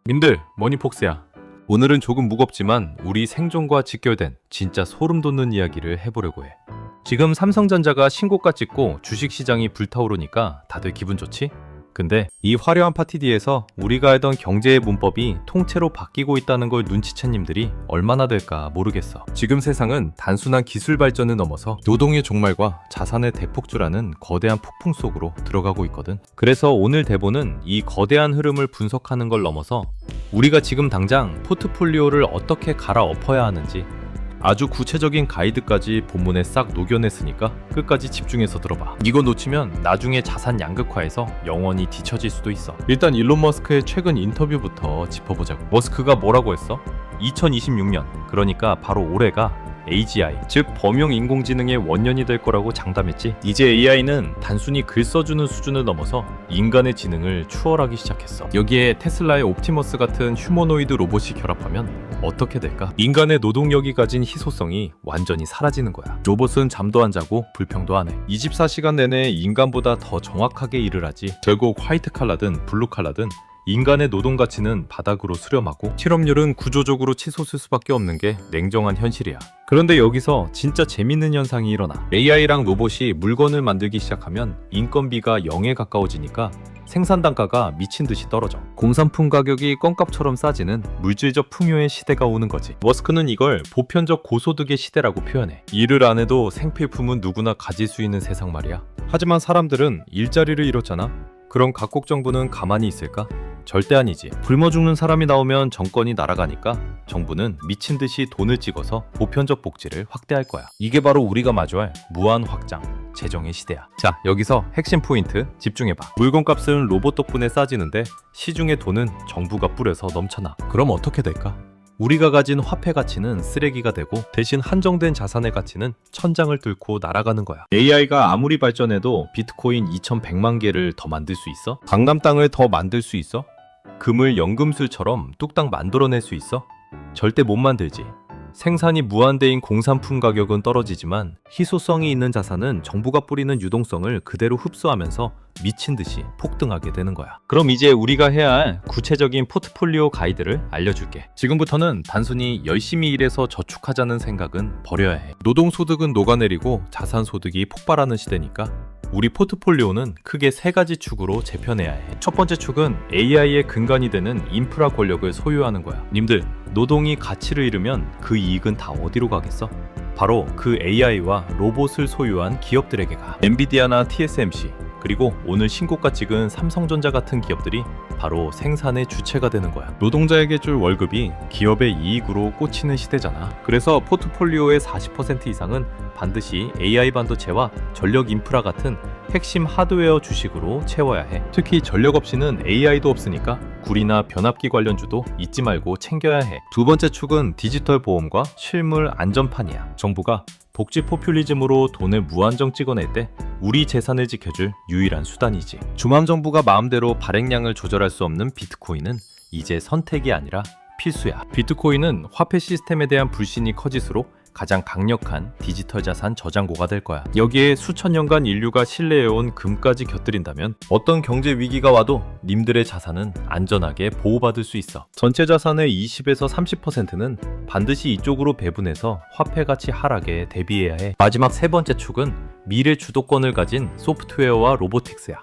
님들, 머니폭스야. 오늘은 조금 무겁지만 우리 생존과 직결된 진짜 소름 돋는 이야기를 해보려고 해. 지금 삼성전자가 신고가 찍고 주식시장이 불타오르니까 다들 기분 좋지? 근데 이 화려한 파티 뒤에서 우리가 알던 경제의 문법이 통째로 바뀌고 있다는 걸 눈치챈 님들이 얼마나 될까 모르겠어. 지금 세상은 단순한 기술 발전을 넘어서 노동의 종말과 자산의 대폭주라는 거대한 폭풍 속으로 들어가고 있거든. 그래서 오늘 대본은 이 거대한 흐름을 분석하는 걸 넘어서 우리가 지금 당장 포트폴리오를 어떻게 갈아엎어야 하는지 아주 구체적인 가이드까지 본문에 싹 녹여냈으니까 끝까지 집중해서 들어봐. 이거 놓치면 나중에 자산 양극화에서 영원히 뒤처질 수도 있어. 일단 일론 머스크의 최근 인터뷰부터 짚어보자고. 머스크가 뭐라고 했어? 2026년, 그러니까 바로 올해가 AGI, 즉 범용 인공지능의 원년이 될 거라고 장담했지. 이제 AI는 단순히 글 써주는 수준을 넘어서 인간의 지능을 추월하기 시작했어. 여기에 테슬라의 옵티머스 같은 휴머노이드 로봇이 결합하면 어떻게 될까? 인간의 노동력이 가진 희소성이 완전히 사라지는 거야. 로봇은 잠도 안 자고 불평도 안 해. 24시간 내내 인간보다 더 정확하게 일을 하지. 결국 화이트 칼라든 블루 칼라든 인간의 노동 가치는 바닥으로 수렴하고 실업률은 구조적으로 치솟을 수밖에 없는 게 냉정한 현실이야. 그런데 여기서 진짜 재밌는 현상이 일어나. AI랑 로봇이 물건을 만들기 시작하면 인건비가 0에 가까워지니까 생산 단가가 미친 듯이 떨어져. 공산품 가격이 껌값처럼 싸지는 물질적 풍요의 시대가 오는 거지. 머스크는 이걸 보편적 고소득의 시대라고 표현해. 일을 안 해도 생필품은 누구나 가질 수 있는 세상 말이야. 하지만 사람들은 일자리를 잃었잖아. 그럼 각국 정부는 가만히 있을까? 절대 아니지. 굶어 죽는 사람이 나오면 정권이 날아가니까 정부는 미친 듯이 돈을 찍어서 보편적 복지를 확대할 거야. 이게 바로 우리가 마주할 무한 확장, 재정의 시대야. 자, 여기서 핵심 포인트 집중해봐. 물건값은 로봇 덕분에 싸지는데 시중의 돈은 정부가 뿌려서 넘쳐나. 그럼 어떻게 될까? 우리가 가진 화폐 가치는 쓰레기가 되고 대신 한정된 자산의 가치는 천장을 뚫고 날아가는 거야. AI가 아무리 발전해도 비트코인 2100만 개를 더 만들 수 있어? 강남 땅을 더 만들 수 있어? 금을 연금술처럼 뚝딱 만들어낼 수 있어? 절대 못 만들지. 생산이 무한대인 공산품 가격은 떨어지지만 희소성이 있는 자산은 정부가 뿌리는 유동성을 그대로 흡수하면서 미친 듯이 폭등하게 되는 거야. 그럼 이제 우리가 해야 할 구체적인 포트폴리오 가이드를 알려줄게. 지금부터는 단순히 열심히 일해서 저축하자는 생각은 버려야 해. 노동소득은 녹아내리고 자산소득이 폭발하는 시대니까 우리 포트폴리오는 크게 세 가지 축으로 재편해야 해. 첫 번째 축은 AI의 근간이 되는 인프라 권력을 소유하는 거야. 님들, 노동이 가치를 잃으면 그 이익은 다 어디로 가겠어? 바로 그 AI와 로봇을 소유한 기업들에게 가. 엔비디아나 TSMC, 그리고 오늘 신고가 찍은 삼성전자 같은 기업들이 바로 생산의 주체가 되는 거야. 노동자에게 줄 월급이 기업의 이익으로 꽂히는 시대잖아. 그래서 포트폴리오의 40% 이상은 반드시 AI 반도체와 전력 인프라 같은 핵심 하드웨어 주식으로 채워야 해. 특히 전력 없이는 AI도 없으니까 구리나 변압기 관련주도 잊지 말고 챙겨야 해. 두 번째 축은 디지털 보험과 실물 안전판이야. 정부가 복지 포퓰리즘으로 돈을 무한정 찍어낼 때 우리 재산을 지켜줄 유일한 수단이지. 주맘정부가 마음대로 발행량을 조절할 수 없는 비트코인은 이제 선택이 아니라 필수야. 비트코인은 화폐 시스템에 대한 불신이 커질수록 가장 강력한 디지털 자산 저장고가 될 거야. 여기에 수천 년간 인류가 신뢰해온 금까지 곁들인다면 어떤 경제 위기가 와도 님들의 자산은 안전하게 보호받을 수 있어. 전체 자산의 20에서 30%는 반드시 이쪽으로 배분해서 화폐 가치 하락에 대비해야 해. 마지막 세 번째 축은 미래 주도권을 가진 소프트웨어와 로보틱스야.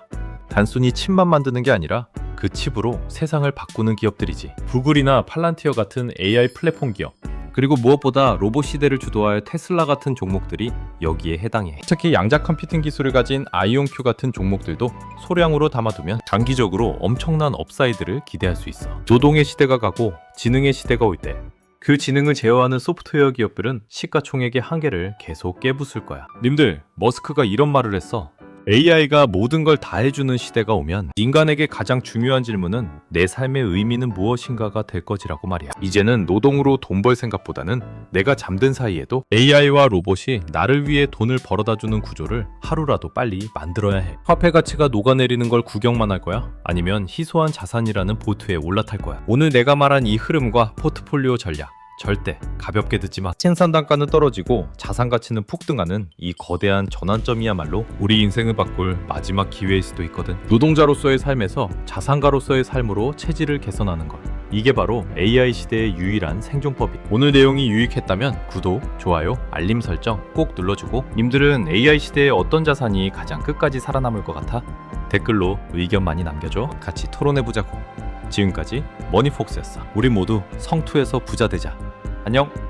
단순히 칩만 만드는 게 아니라 그 칩으로 세상을 바꾸는 기업들이지. 구글이나 팔란티어 같은 AI 플랫폼 기업, 그리고 무엇보다 로봇 시대를 주도할 테슬라 같은 종목들이 여기에 해당해. 특히 양자 컴퓨팅 기술을 가진 아이온큐 같은 종목들도 소량으로 담아두면 장기적으로 엄청난 업사이드를 기대할 수 있어. 노동의 시대가 가고 지능의 시대가 올 때 그 지능을 제어하는 소프트웨어 기업들은 시가총액의 한계를 계속 깨부술 거야. 님들, 머스크가 이런 말을 했어. AI가 모든 걸 다 해주는 시대가 오면 인간에게 가장 중요한 질문은 내 삶의 의미는 무엇인가가 될 거지라고 말이야. 이제는 노동으로 돈 벌 생각보다는 내가 잠든 사이에도 AI와 로봇이 나를 위해 돈을 벌어다주는 구조를 하루라도 빨리 만들어야 해. 화폐 가치가 녹아내리는 걸 구경만 할 거야? 아니면 희소한 자산이라는 보트에 올라탈 거야? 오늘 내가 말한 이 흐름과 포트폴리오 전략, 절대 가볍게 듣지 마. 생산 단가는 떨어지고 자산 가치는 폭등하는 이 거대한 전환점이야말로 우리 인생을 바꿀 마지막 기회일 수도 있거든. 노동자로서의 삶에서 자산가로서의 삶으로 체질을 개선하는 것. 이게 바로 AI 시대의 유일한 생존법이. 오늘 내용이 유익했다면 구독, 좋아요, 알림 설정 꼭 눌러주고, 님들은 AI 시대에 어떤 자산이 가장 끝까지 살아남을 것 같아? 댓글로 의견 많이 남겨줘. 같이 토론해보자고. 지금까지 머니폭스였어. 우리 모두 성투해서 부자 되자. 안녕.